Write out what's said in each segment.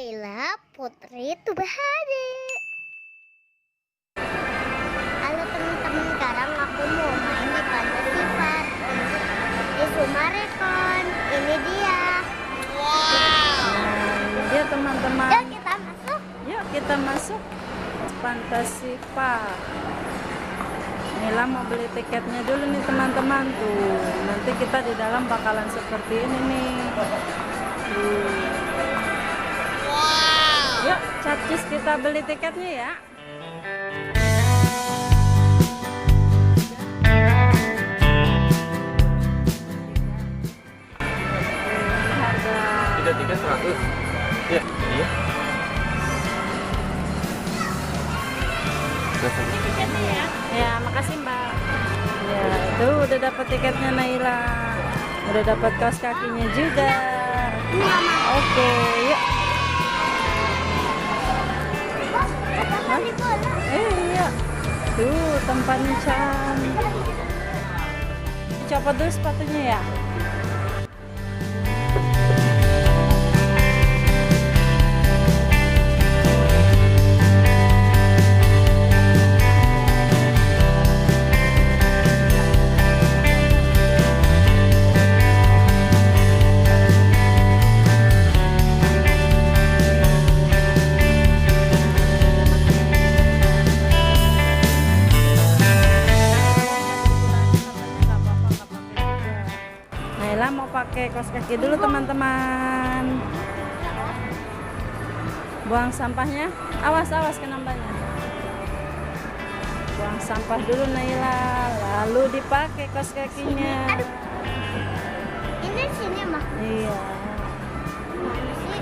Naila Putri Tubahade. Halo teman-teman, sekarang aku mau main di Fantasi Park di Sumarekon. Ini dia. Nah, dia teman-teman. Yuk kita masuk. Yuk kita masuk Fantasi Park. Nila mau beli tiketnya dulu nih teman-teman tuh. Nanti kita di dalam bakalan seperti ini nih. Yuk, cacis kita beli tiketnya ya. Tiga tiket 100. Iya, iya. Ya, makasih Mbak. Ya, tuh udah dapat tiketnya Naila. Udah dapat kaos kakinya juga. Oke, yuk. Iya. Tuh tempatnya cantik. Copot dulu sepatunya ya. Naila mau pakai kaos kaki dulu teman-teman. Buang sampahnya, awas kena banyak. Buang sampah dulu Naila, lalu dipakai kaos kakinya. Ini sini mah. Iya. Mana sih?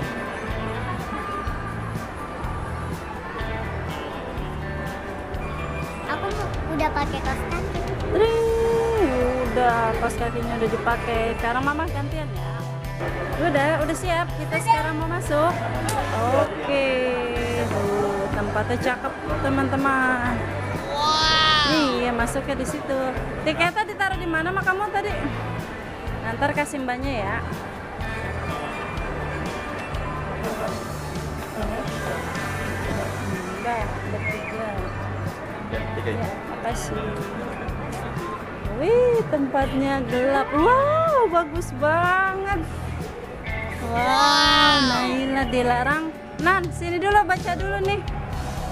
Aku udah pakai kaos kaki. Udah kaos kakinya udah dipakai. Sekarang mama gantian ya. Udah siap. Kita sekarang mau masuk. Oke. Tuh, tempatnya cakep teman-teman. Iya, masuknya di situ. Tiketnya ditaruh di mana mak kamu tadi? Ntar kasih mbaknya ya. Mbak, bertiga. Ya, tiga. Ya, makasih. Wih, tempatnya gelap. Wow, bagus banget. Wow, Naila dilarang. Nan, sini dulu baca dulu nih.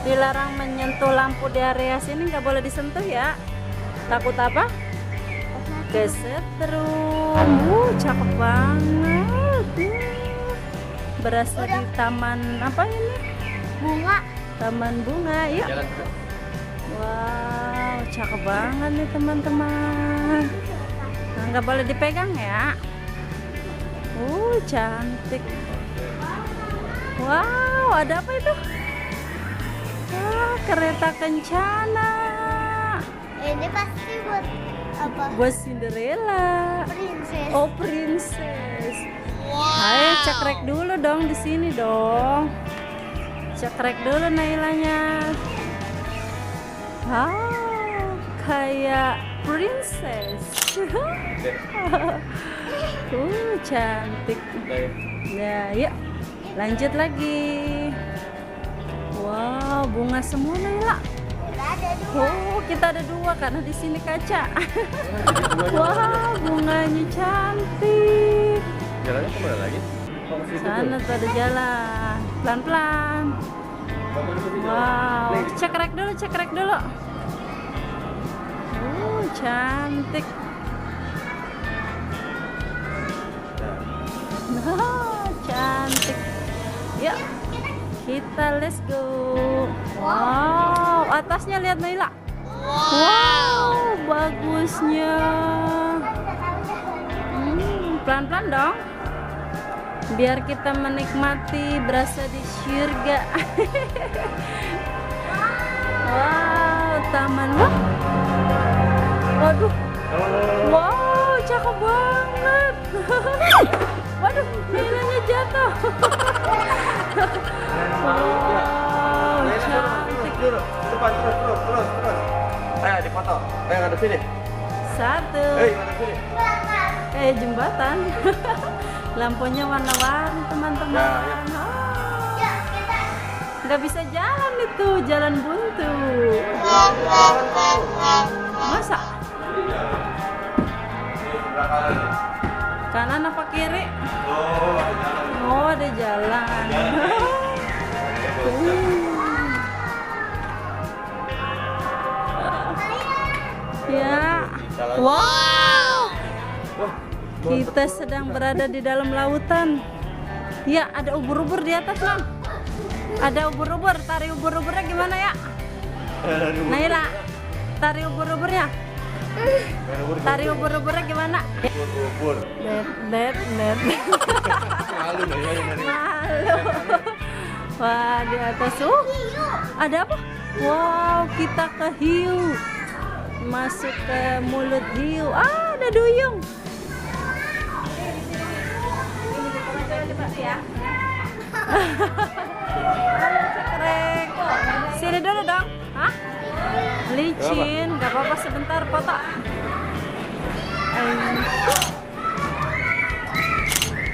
Dilarang menyentuh lampu di area sini, nggak boleh disentuh ya. Takut apa? Kesetrum. Cakep banget. Berasa di taman apa ini? Bunga. Taman bunga. Yuk. Jalan terus. Wow, cakep banget nih teman-teman. Nah, nggak boleh dipegang ya. Cantik. Wow, ada apa itu? Wah, kereta kencana. Ini pasti buat apa? Buat Cinderella. Princess. Oh, princess. Ayo cekrek dulu dong di sini dong. Cekrek dulu Nailanya. Wow, kayak princess. Cantik. Ya, yuk lanjut lagi. Wow, bunga semua Naila. Ada dua. Oh, kita ada dua karena di sini kaca. Wah, bunganya cantik. Jalannya kemana lagi? Sana tuh ada jalan, pelan-pelan. Wow, cekrek dulu. Cantik. Cantik. Yuk, kita let's go. Wow, atasnya lihat Naila. Wow, bagusnya. Pelan-pelan dong. Biar kita menikmati berasa di surga. Wow, taman. Waduh. Wow, cakep banget. Waduh, Nailanya jatuh. Wow, cantik. Cepat, terus. Ayo difoto. Ayo ngadep sini. Satu. Ngadep sini. Jembatan. Lampunya warna-warni teman-teman. Ya, ya. Oh. Nggak bisa jalan itu, jalan buntu. Masa? Kanan apa kiri? Oh, ada jalan. Ya. Wow. Kita sedang berada di dalam lautan. Ya, ada ubur-ubur di atas, Bang. Ada ubur-ubur. Tari ubur-uburnya gimana ya? Naila, tari ubur-uburnya. Tari ubur-uburnya gimana? Ubur. Net. Malu nih. Malu. Wah, di atas. Ada apa? Wow, kita ke hiu. Masuk ke mulut hiu. Ada duyung. Ya. Cekrek. Sini dulu dong. Hah? Licin, gak apa-apa sebentar foto.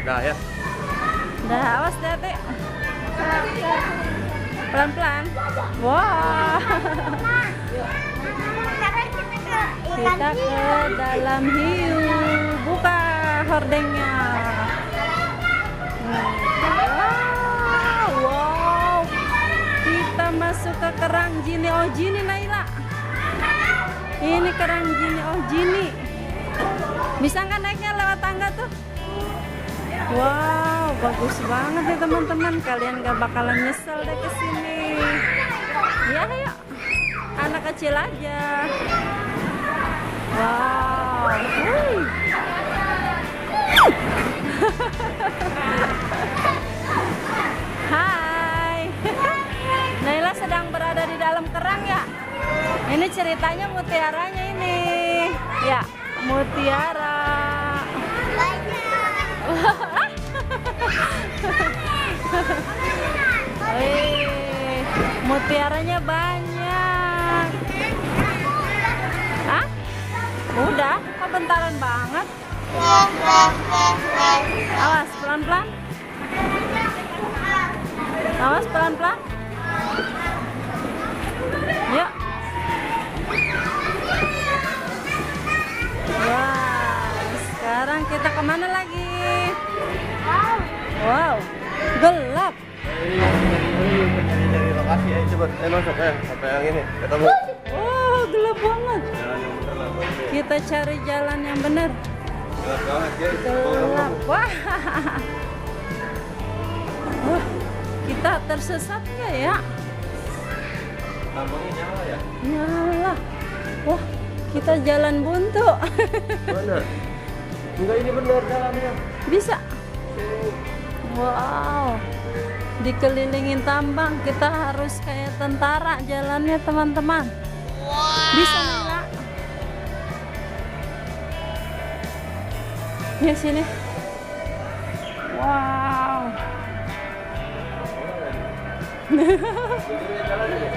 Dah ya. Dah, awas hati. Pelan-pelan. Wah. Kita ke dalam hiu. Buka hordengnya. Wow. Kita masuk ke kerang Jini oh Jini, Naila. Ini kerang Jini oh Jini. Bisa nggak naiknya lewat tangga tuh? Wow, bagus banget ya teman-teman. Kalian gak bakalan nyesel deh kesini. Ya, yuk. Anak kecil aja. Wow. Hai. Naila sedang berada di dalam kerang ya. Ini ceritanya mutiaranya ini. Ya, mutiara. Mutiaranya banyak. Hah? Udah, kok bentaran banget. Awas, pelan-pelan. Awas, pelan-pelan. Yuk. Wah, sekarang kita kemana lagi? Wow, gelap. Dari lokasi ya, coba masuk ya, sampai yang ini ketemu. Oh, gelap banget. Kita cari jalan yang benar. Gelap. Wah. Wah, kita tersesat nggak ya? Lampunya nyala ya? Nyala. Wah, kita jalan buntu. Mana? Enggak, ini benar jalannya. Bisa. Wow. Dikelilingin tambang, kita harus kayak tentara jalannya teman-teman. Wow. Bisa Naila. Ya sini. Wow.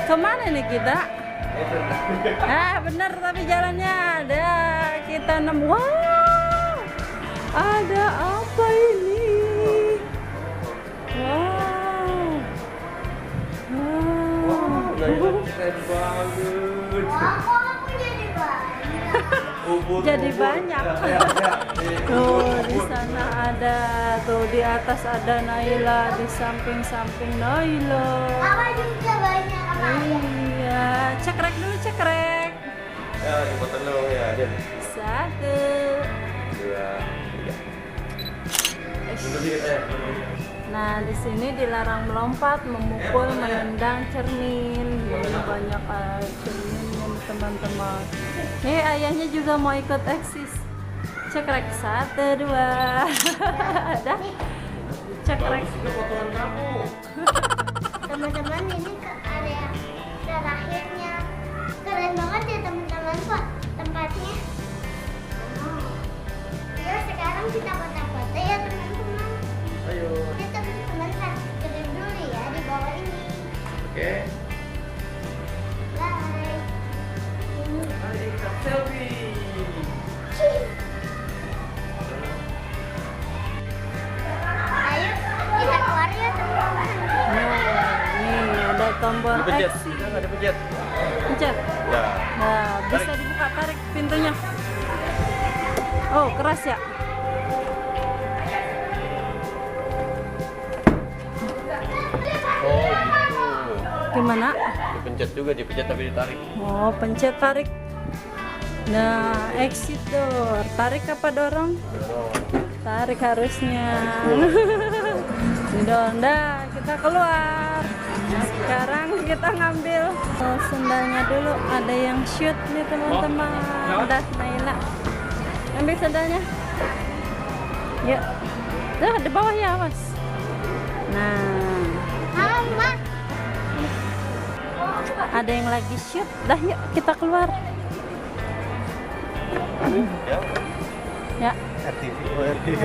Kemana nih kita? Bener tapi jalannya ada. Kita nemu. Wow. Ada apa ini? Wow. Keren banget. Jadi banyak. Tuh di sana ada, tuh di atas ada Naila, di samping-samping Naila. Mama juga banyak. Iya, cekrek dulu cekrek. Ya, dipoto dulu ya, Din. 1, 2, 3. Mundur dikit ya. Nah, di sini dilarang melompat, memukul, menendang cermin. Ini banyak cerminnya nih, teman-teman. Nih ayahnya juga mau ikut eksis. Cekrek 1, 2. Dah. Cekrek. Teman-teman, ini ke area terakhirnya. Keren banget ya teman-teman, kok tempatnya. Yuk sekarang kita foto-foto ya teman-teman. Ayo. Ini teman-teman subscribe dulu ya di bawah ini. Oke. Bye. Mari kita selfie. Ayo kita keluar ya teman-teman. Nih tombol Dipencet. aksi. Jangan dipencet. Pencet. Ya. Nah, bisa dibuka, tarik pintunya. Oh, keras ya? Oh gitu. Gimana? Dipencet juga, dipencet tapi ditarik. Oh, pencet tarik. Nah, exit door. Tarik apa dorong? Dorong. Tarik harusnya. Didorong. Dah, kita keluar. Sekarang kita ngambil sendalnya dulu. Ada yang shoot nih teman-teman. Udah, Naila. Ambil sendalnya. Yuk. Tuh, di bawah ya, Mas. Nah, Mama. ada yang lagi shoot. Dah, yuk kita keluar. Ya. Ya, RTV. Oh, RTV.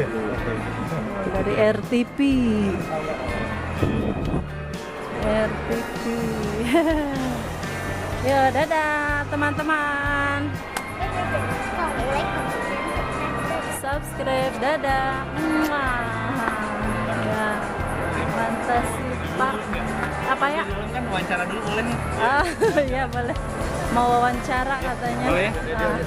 dari RTP. RTP. Ya, dadah teman-teman. Subscribe, dadah. Mwah. Ya, fantasi Pak. Apa ya? Kan wawancara dulu boleh nih. Ah, ya boleh. Mau wawancara katanya. Boleh ya? Ah.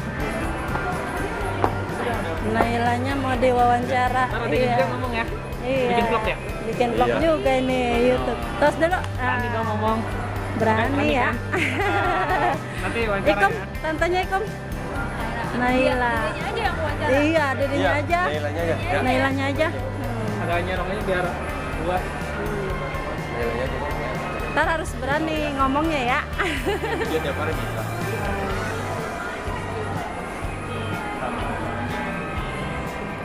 Nailanya mau diwawancara. Iya. ngomong ya. Iya. Bikin vlog ya? Bikin vlog Iya. juga ini YouTube. Tos dulu. Berani dong ngomong. Berani ya. Nanti wawancara Ikom, tantenya Ikom. Naila. Iya, dirinya aja. Nailanya aja. Ya. Nailanya aja. Hmm. Ada nyerongnya biar luas. Nailanya aja. Ntar harus berani ngomongnya ya. Dia tiap hari bisa.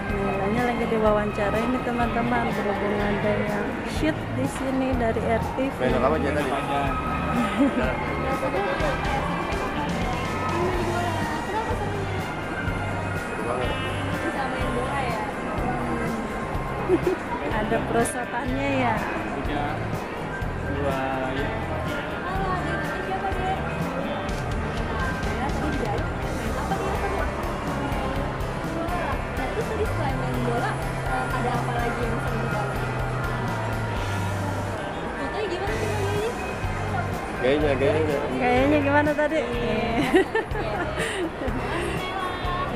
Nailanya lagi diwawancara ini teman-teman, berhubung ada yang shoot di sini dari RTV. Main apa aja tadi? Ada perosotannya ya. 3, 2, ya. Ada apa lagi yang bisa dibawa? Fotonya gimana sih namanya? Gayanya. Kayaknya gimana tadi?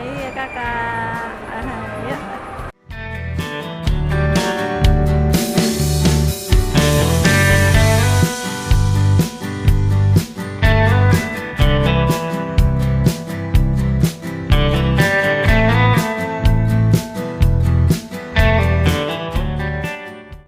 Iya kakak. Ya.